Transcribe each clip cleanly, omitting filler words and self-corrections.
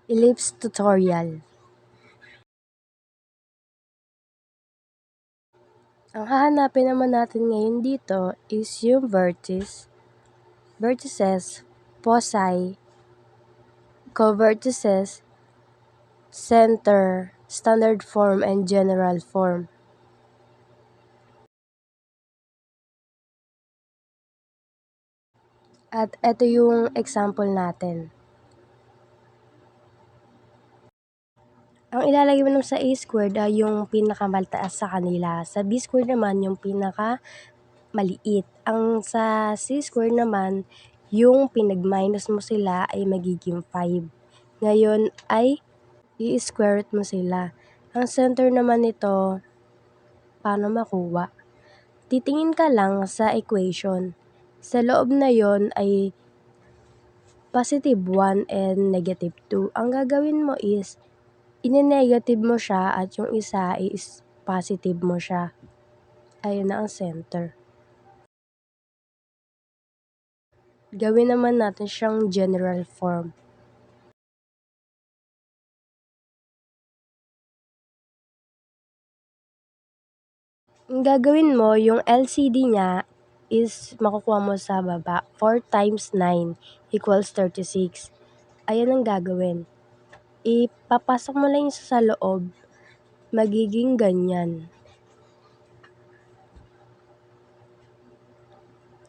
Ellipse tutorial. Ang hahanapin naman natin ngayon dito is yung vertices, foci, covertices, center, standard form, and general form. At ito yung example natin. Ang ilalagay mo naman sa A squared ay yung pinakamaltaas sa kanila. Sa B squared naman yung pinakamaliit. Ang sa C squared naman, yung pinag-minus mo sila ay magiging 5. Ngayon ay i-square root mo sila. Ang center naman nito, paano makuha? Titingin ka lang sa equation. Sa loob na yon ay positive 1 and negative 2. Ang gagawin mo is, ine-negative mo siya at yung isa is positive mo siya. Ayun na ang center. Gawin naman natin siyang general form. Ang gagawin mo, yung LCD niya is makukuha mo sa baba. 4 times 9 equals 36. Ayan ang gagawin. Ipapasok mo lang yung sa loob. Magiging ganyan.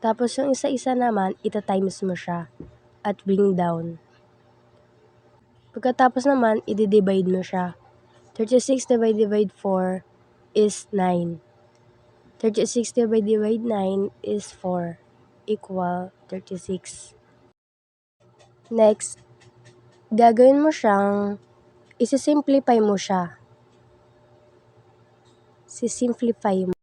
Tapos yung isa-isa naman, ita-times mo siya at bring down. Pagkatapos naman, i-divide mo siya. 36 divided 4 is 9. 36 divided 9 is 4 equal 36. Next, gagawin mo siyang, isi-simplify mo siya. Simplify mo.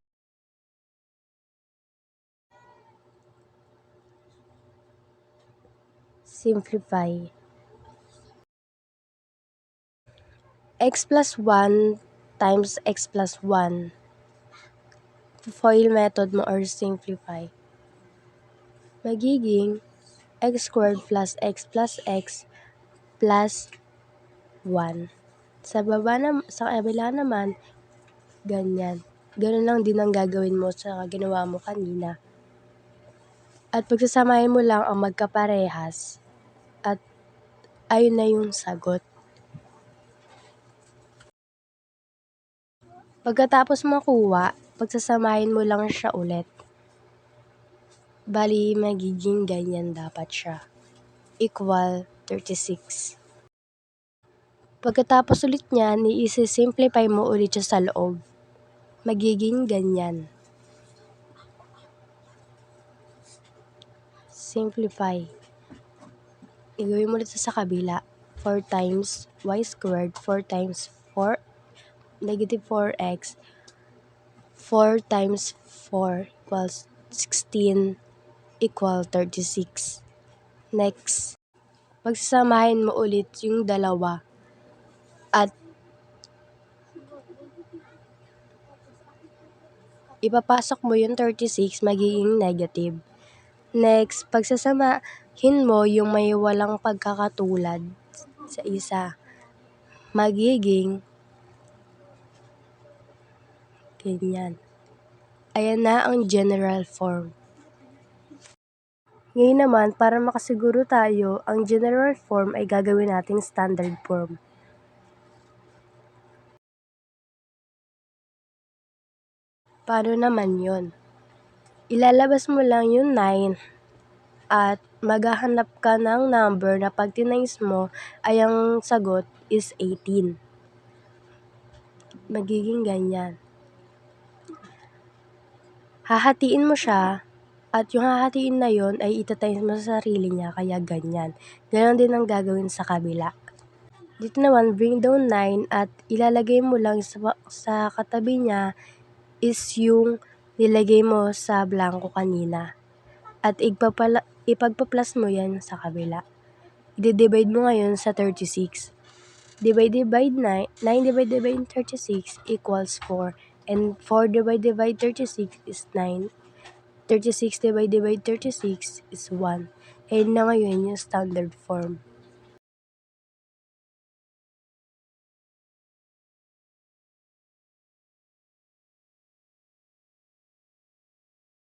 Simplify. X plus 1 times x plus 1. Foil method mo or simplify. Magiging x squared plus x plus 1. Sa kabila naman, ganyan. Ganun lang din ang gagawin mo sa ginawa mo kanina. At pagsasamahin mo lang ang magkaparehas at ayun na yung sagot. Pagkatapos makuha, pagsasamahin mo lang siya ulit. Bali, magiging ganyan dapat siya. Equal 36. Pagkatapos ulit niyan, i-simplify mo ulit siya sa loob. Magiging ganyan. Simplify. Igawin mo ulit sa kabila. 4 times y squared, 4 times 4, negative 4x, 4 times 4 equals 16 equal 36. Next, pagsasamahin mo ulit yung dalawa at ipapasok mo yung 36, magiging negative. Next, pagsasamahin mo yung may walang pagkakatulad sa isa, magiging ganyan. Ayan na ang general form. Ngayon naman, para makasiguro tayo, ang general form ay gagawin nating standard form. Paano naman yon? Ilalabas mo lang yung 9 at maghahanap ka ng number na pag tinimes mo ay ang sagot is 18. Magiging ganyan. Hahatiin mo siya at yung hahatiin na yon ay itatimes mo sa sarili niya, kaya ganyan. Ganon din ang gagawin sa kabila. Dito naman, bring down 9 at ilalagay mo lang sa katabi niya is yung nilagay mo sa blanco kanina. At ipagpa-plus mo yan sa kabila. I-divide mo ngayon sa 36. Divided by 9 divided by 36 equals 4. And 4 divided by 36 is 9. 36 divided by 36 is 1. And na ngayon yung standard form.